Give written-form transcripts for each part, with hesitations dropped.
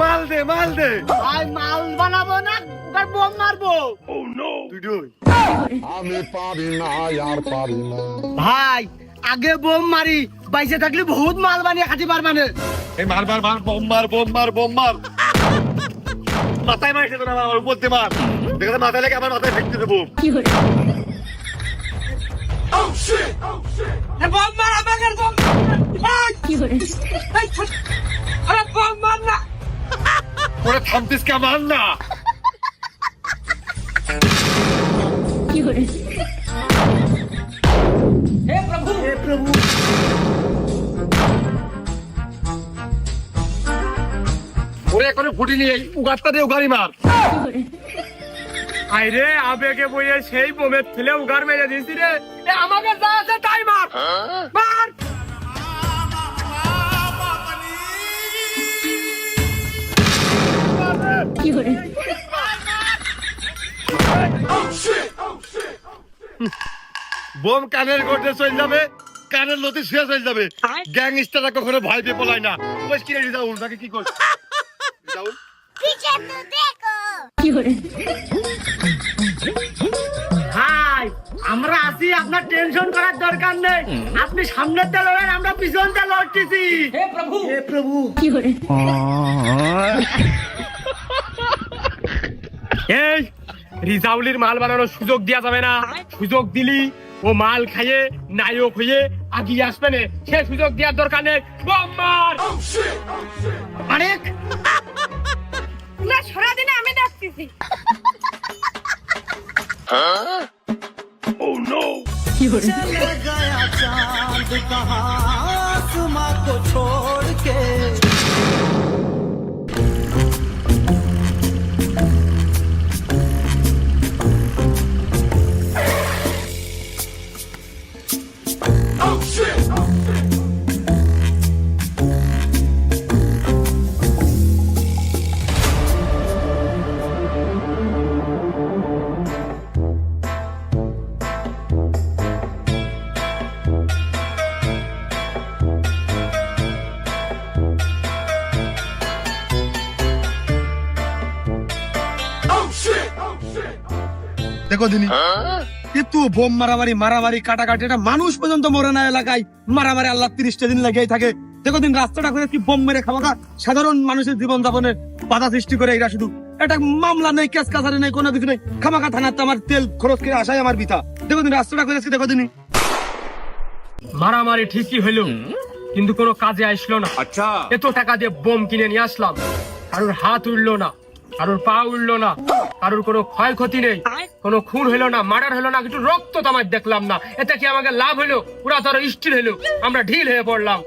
মাল দে ভাই মাল বানাবো না ওর বোম মারবো। আমি পারি না আর পারি না। ভাই আগে বোম মারি, বাইসে থাকলে বহুত মাল বানিয়ে খাতে পারবা না। এই মার বোম মার মাথায় মারছে তো না, আমার উপর দিয়ে মার। দেখে মাথায় লেগে আমার মাথায় ফেকতে দেবো। বোম মার আমাকে, বোম আরে বোম মার না। ওরে থামতিস কে, মার না। হে প্রভু ওরে এখনো ফুটিনি, এই উগারটা দিয়ে উগারি মার। আইরে আবেগে বইয়ে সেই বোমের ফেলে উগার মেরে দিয়েছি রে। এ আমাকে যা আছে তাই মার, মার। বোম কানের গোটে চলে যাবে, কানের লতি শুয়ে চলে যাবে। গ্যাংস্টাররা কখনো ভয় পেয়ে পলায় না। ওই কি রে রিজাউল, নাকি কি করছিস রিজাউল? ভাই আমরা আছি, আপনার টেনশন করার দরকার নেই। আপনি সামনের তে লড়েন, আমরা পিছন তে লড়তেছি। হে প্রভু এই রিজাউলির মাল বানানোর সুযোগ দেওয়া যাবে না। সুযোগ দিলি ও মাল খাইয়ে নায়ক হয়ে আগিয়ে আসবে না, সে সুযোগ দেওয়ার দরকার নেই। বোম মার। অনেক না সারাদিনে আমি দেখতেছি। चले गया चांद कहाँ आसमां को छोड़ के। দেখো দিনি কিন্তু বোম মারামারি কাটাকাটি, এটা মানুষ পর্যন্ত মরে না এলাকায় মারামারি আল্লাহ 30টা দিন লেগেই থাকে। দেখো দিন রাস্তাটা করে কি বোম মেরে খাওয়া, সাধারণ মানুষের জীবন যাপনে বাধা সৃষ্টি করে। এরা শুধু এটা মামলা নেই, কেস কাছারি নেই, কোনো কিছু নেই। খামাখা থানাতে আমার তেল খরচ করে আসাই আমার বিথা। দেখো দিন রাস্তাটা করে দেখো দিনি মারামারি ঠিকই হইলো, কিন্তু কোনো কাজে আসলো না। আচ্ছা, এত টাকা দিয়ে বোম কিনে নিয়ে আসলাম, কারোর হাত উঠলো না, কারোর পা উঠলো না, কারোর কোনো ক্ষয়ক্ষতি নেই, কোনো খুন হলো না, মার্ডার হলো না, কিছু রক্ত তো আমার দেখলাম না। এতে কি আমাকে লাভ হলো? ওরা ধরো স্টিল হলো, আমরা ঢিল হয়ে পড়লাম।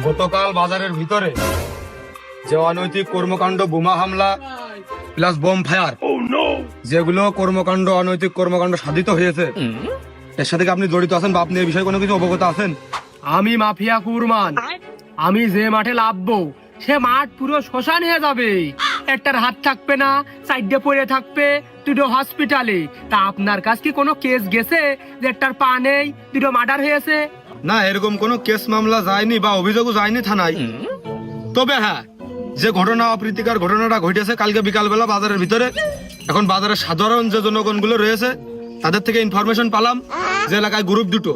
গতকাল বাজারের ভিতরে যে অনৈতিক কর্মকাণ্ড, বোমা হামলা প্লাস বোম ফায়ার, যেগুলো কর্মকাণ্ড অনৈতিক কর্মকাণ্ড সাধিত হয়েছে, এর সাথে কি আপনি জড়িত আছেন বা আপনি এই বিষয়ে কোনো কিছু অবগত আছেন? আমি মাফিয়া কুরমান, আমি যে মাঠে লাভবো সে মাঠ পুরো শ্মশান হয়ে যাবে। একটার হাত থাকবে না, সাইডে পড়ে থাকবে, দুটো হসপিটালে। তা আপনার কাছে কি কোনো কেস গেছে যে একটার পা নেই, দুটো মার্ডার হয়েছে? না, এরকম কোনো কেস মামলা যায়নি বা অভিযোগও যায়নি থানায়। তবে হ্যাঁ, যে ঘটনা অপ্রীতিকর ঘটনাটা ঘটেছে কালকে বিকালবেলা বাজারের ভিতরে, এখন বাজারের সাধারণ যে জনগণগুলো রয়েছে তাদের থেকে ইনফরমেশন পেলাম যে এলাকায় গ্রুপ দুটো,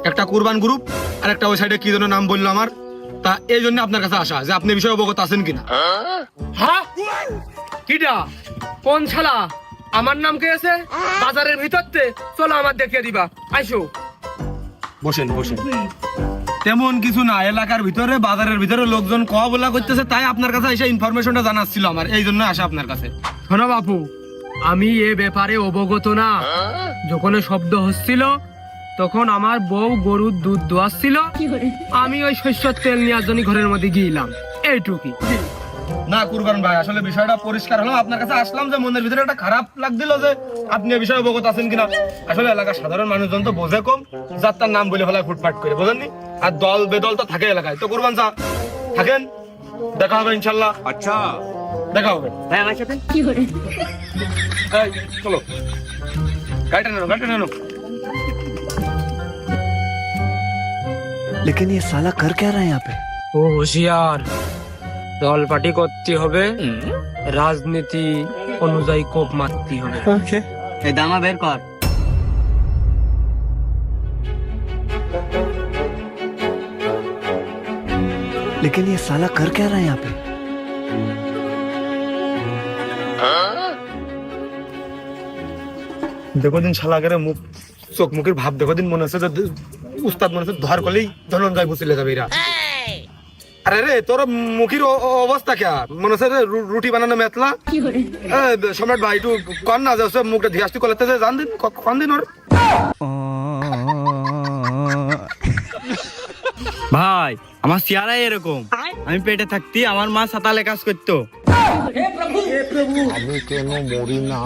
একটা কুরবান গ্রুপ আর একটা ওই সাইডে কি যেন নাম বললো আমার। তা এই জন্য আপনার কাছে আসা যে আপনি বিষয়ে অবগত আছেন কিনা। হ্যাঁ, কিটা কোন শালা আমার নাম কে আছে বাজারের ভিতরতে? চলো আমার দেখিয়ে দিবা, আইসো। বসেন বসেন। তেমন কিছু না, এলাকার ভিতরে বাজারের ভিতরে লোকজন কওয়া বলা করতেছে, তাই আপনার কাছে এসে ইনফরমেশনটা জানাচ্ছিল আমার, এই জন্য আসা আপনার কাছে। শোনো বাপু, আমি এ ব্যাপারে অবগত না। যখন শব্দ হচ্ছিল তখন আমার বউ গরুর দুধ দোয়াচ্ছিল, আমি ওই শস্যর তেল নেওয়ার জন্য ঘরের মধ্যে গিয়েলাম, এইটুকি। না কুরবান ভাই, আসলে বিষয়টা পরিষ্কার হলো, আপনার কাছে আসলাম যে মনের ভিতরে একটা খারাপ লাগছিল যে আপনি এই বিষয়ে অবগত আছেন কিনা। আসলে এলাকার সাধারণ মানুষজন তো বোঝে কম, যার তার নাম বলে ফেলায় ফুটপাট করে, বোঝেননি? আর দল বেদল তো থাকে এলাকায়। তো কুরবান সাহেব থাকেন, দেখা হবে ইনশাল্লাহ। আচ্ছা দেখা হবে। ভাই আমার সাথে এই, চলো গাড়িটা নেনো, গাড়িটা নেনো। लेकिन ये साला कर क्या रहा है यहाँ पे? ও হুঁশিয়ার, দল পার্টি করতে হবে, রাজনীতি অনুযায়ী কোপ মারতে হবে। এই দামা বের কর। लेकिन ये साला कर क्या रहा है यहाँ पे? দেখো দিন শালাকের মুখ চোখ মুখের ভাব দেখো দিন মনে হচ্ছে যে উস্তাদ মনে হচ্ছে ধর করলেই ধনঞ্জয় বুঝিলে যাবে এরা। আরে রে তোর মুখের অবস্থা কে মনে হচ্ছে যে রুটি বানানো মেতলা। সম্রাট ভাই একটু কর না যে মুখটা ধিয়াস্তি করতে জান দিন কন দিন ওর। ভাই আমার চেহারাই এরকম, আমি পেটে থাকতে আমার মা সাতালে কাজ করতো। আমি কেন মরি না?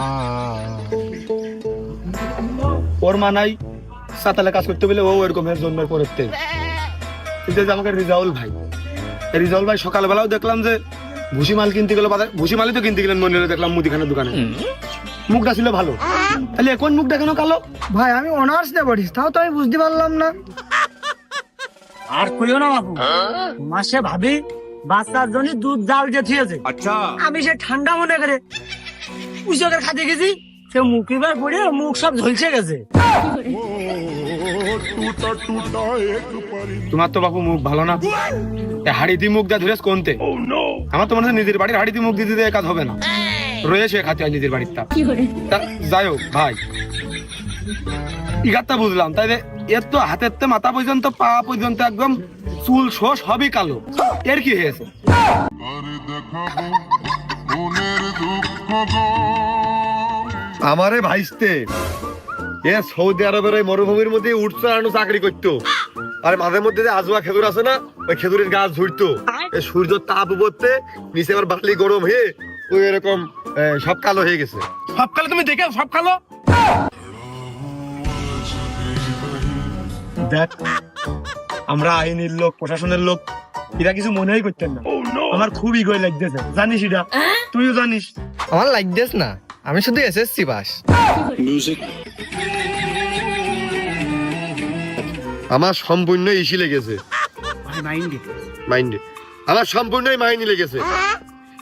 ওর মা নাই সাতালে কাজ করতে বলে ও এরকম এর জন্মের পরেতে। কিন্তু যে আমাকে রিজাউল ভাই সকালবেলাও দেখলাম যে ভুসি মাল কিনতে গেল বাজার, ভুসি মালই তো কিনতে গেলেন মনে হলো, দেখলাম মুদিখানার দোকানে। মুখটা ছিল ভালো, তাহলে এখন মুখটা কেন কালো? ভাই আমি অনার্স নিয়ে পড়িস, তাও তো আমি বুঝতে পারলাম না। আর কইও না বাবু, মাসে ভাবি বাচ্চার জন্য দুধ জাল যে থিয়েছে। আচ্ছা আমি সে ঠান্ডা মনে করে উচকের খাতে গেছি, সে মুখ এবার পড়ে মুখ সব ঝলসে গেছে। তোমার তো বাপু মুখ ভালো না, হাড়ি দিয়ে মুখ দিয়ে ধরেছ কোনতে? আমার তো মনে হয় নিজের বাড়ির হাড়ি দিয়ে মুখ দিতে কাজ হবে না, রয়েছে খাতে হয় নিজের বাড়ির। যাই হোক ভাই, ইগারটা বুঝলাম, তাই এর তো হাতের তো মাথা পর্যন্ত পা পর্যন্ত একদম চুল শোষ সবই কালো, এর কি হয়েছে? আমারে ভাইস্তে এ সৌদি আরবের ওই মরুভূমির মধ্যে উঠছে আর চাকরি করতো, আর মাঝে মধ্যে যে আজুয়া খেজুর আছে না, ওই খেজুরের গাছ ঝুড়তো। এই সূর্য তাপ উপরতে নিচে আবার বালি গরম হয়ে ওই এরকম সব কালো হয়ে গেছে। সব কালো তুমি দেখে সব কালো? দেখ আমরা আইনের লোক, প্রশাসনের লোক, এরা কিছু মনেই করতেন না। আমার খুব ইগোয় লাগতেছে, জানিস এটা? তুইও জানিস। আমার লাগতেছ না, আমি শুধু এসএসসি পাস। আমার সম্পূর্ণ ইসি লেগেছে, মাইন্ডে আমার সম্পূর্ণই মাইন্ডে লেগেছে।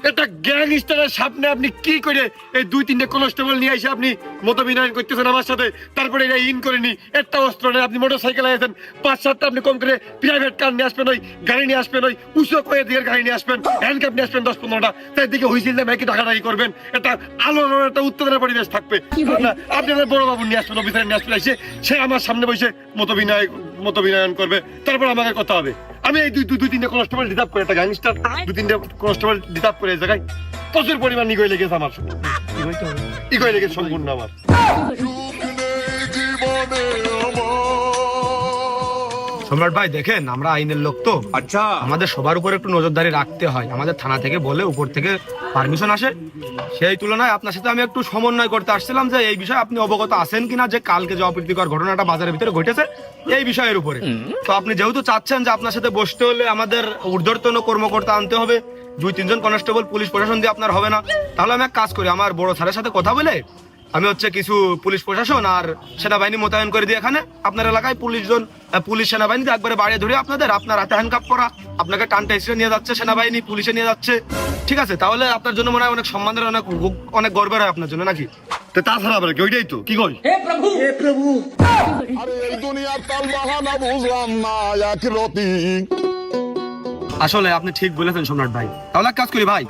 একটা গ্যাংস্টারের সামনে আপনি কি করে এই 2-3টে কনস্টেবল নিয়ে এসে আপনি মতবিনয় করতেছেন আমার সাথে, তারপরে এটা ইন করে নি একটা অস্ত্র নেই, আপনি মোটরসাইকেল আছেন 5-7টা, আপনি কম করে প্রাইভেট কার নিয়ে আসবেন, ওই গাড়ি নিয়ে আসবেন, ওই উঁচু করে দিকের গাড়ি নিয়ে আসবেন, হ্যান্ডকাপ নিয়ে আসবেন 10-15টা, তাই দিকে হুইসিল দিয়ে মেয়েকে ডাকাডাকি করবেন, একটা আলোর একটা উত্তেজনার পরিবেশ থাকবে না। আপনি আমার বড় বাবু নিয়ে আসবেন, অফিসার নিয়ে আসবেন, এসে সে আমার সামনে বসে মতবিনয়ন করবে, তারপর আমাকে কথা হবে। আমি এই 2-3টে কনস্টেবল রিজার্ভ করে, একটা গ্যাংস্টার 2-3টে কনস্টেবল রিজার্ভ করে এই জায়গায় প্রচুর পরিমাণ ইগোয় লেগেছে আমার, ইগোয় লেগেছে সম্পূর্ণ আমার। সম্রাট ভাই দেখেন, আমরা আইনের লোক তো, আচ্ছা আমাদের সবার উপর একটু নজরদারি রাখতে হয়। আমাদের থানা থেকে বলে উপর থেকে পারমিশন আসে, সেই তুলনায় আপনার সাথে আমি একটু সমন্বয় করতে আসছিলাম যে এই বিষয়ে আপনি অবগত আছেন কিনা, যে কালকে যে অপ্রীতিকর ঘটনাটা বাজারের ভিতরে ঘটেছে এই বিষয়ের উপরে। তো আপনি যেহেতু চাচ্ছেন যে আপনার সাথে বসতে হলে আমাদের ঊর্ধ্বতন কর্মকর্তা আনতে হবে, 2-3জন কনস্টেবল পুলিশ প্রশাসন দিয়ে আপনার হবে না, তাহলে আমি এক কাজ করি, আমার বড় স্যারের সাথে কথা বলে আমি কিছু পুলিশ প্রশাসন আর সেনাবাহিনী মোতায়েন করে দিই এখানে আপনার এলাকায়। পুলিশ সেনাবাহিনী একবারে বাড়িয়ে ধরে আপনার হাতে হ্যান্ডকাপ করা, আপনাকে টানটা এসে নিয়ে যাচ্ছে সেনাবাহিনী, পুলিশে নিয়ে যাচ্ছে, ঠিক আছে? তাহলে আপনার জন্য মনে হয় অনেক সম্মানের, অনেক গর্বের হয় আপনার জন্য, নাকি? তো তাছাড়া আবার কি ওইটাই তো কি কই? আরে এই দুনিয়ার তাল বাহানা বুঝলাম না একরতি। আসলে আপনি ঠিক বলেছেন সম্রাট ভাই। তাহলে এক কাজ করি ভাই,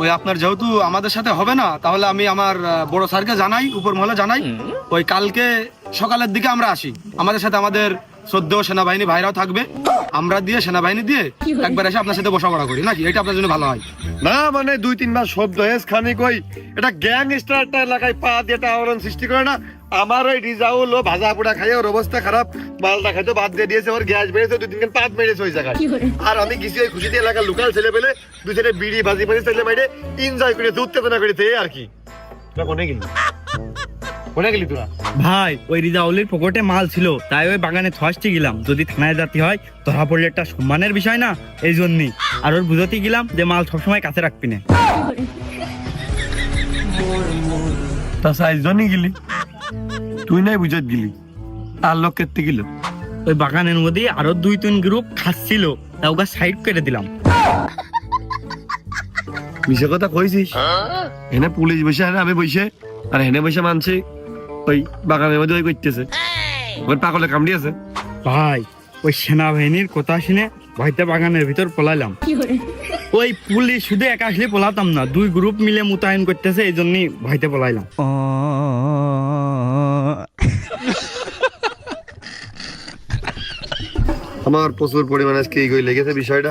ওই আপনার যেহেতু আমাদের সাথে হবে না, তাহলে আমি আমার বড় স্যারকে জানাই, উপর মহলে জানাই, ওই কালকে সকালের দিকে আমরা আসি, আমাদের সাথে আমাদের 14 সেনাবাহিনী ভাইরাও থাকবে, আমরা দিয়ে সেনাবাহিনী দিয়ে একবার এসে আপনার সাথে বসা করা করি, নাকি? এটা আপনার জন্য ভালো হয় না? মানে 2-3 মাস শব্দ হেস খানিক ওই এটা গ্যাংস্টার একটা এলাকায় পা দিয়ে একটা আওরণ সৃষ্টি করে না। আমার ওই রিজাউল ও ভাজা পোড়া খাইয়ে ওর অবস্থা খারাপ, মালটা খাইতে বাদ দিয়ে দিয়েছে, ওর গ্যাস বেড়েছে, 2-3 দিন পাত মেরেছে ওই জায়গায়। আর আমি গেছি ওই খুশিতে এলাকার লোকাল ছেলে পেলে 2-4 বিড়ি ভাজি ছেলে মেরে এনজয় করেছে, উত্তেজনা করেছে, এই আর কি। অনেক কোনে গেলি তোরা? ভাই ওই রিজাউলের পকেটে মাল ছিল তাই ওই বাগানে থসতে গেলাম, যদি থানায় যাতে হয় ধরা পড়লে একটা সম্মানের বিষয় না, এই জন্যই। আর ওর বুঝাতে গেলাম যে মাল সবসময় কাছে রাখবি না। তা সাইজনই গেলি, তুই নাই বুঝত গেলি, আর লোক কেটে গেল। ওই বাগানের মধ্যে আরো 2-3 গ্রুপ খাচ্ছিল, তা ওকে সাইড করে দিলাম। মিশে কথা কইছিস? এনে পুলিশ বসে আর আমি বসে, আর হেনে বসে মানছি ওই বাগানের মধ্যে ওই করতেছে, ওই পাগলে কামড়ি আছে। ভাই ওই সেনাবাহিনীর কথা শুনে ভয়তে বাগানের ভিতর পলাইলাম। ওই পুলিশ শুধু একা আসলে পলাতাম না, 2 গ্রুপ মিলে মোতায়েন করতেছে, এই জন্যই ভয়তে পলাইলাম। আমার প্রচুর পরিমাণে আজকে এই লেগেছে বিষয়টা।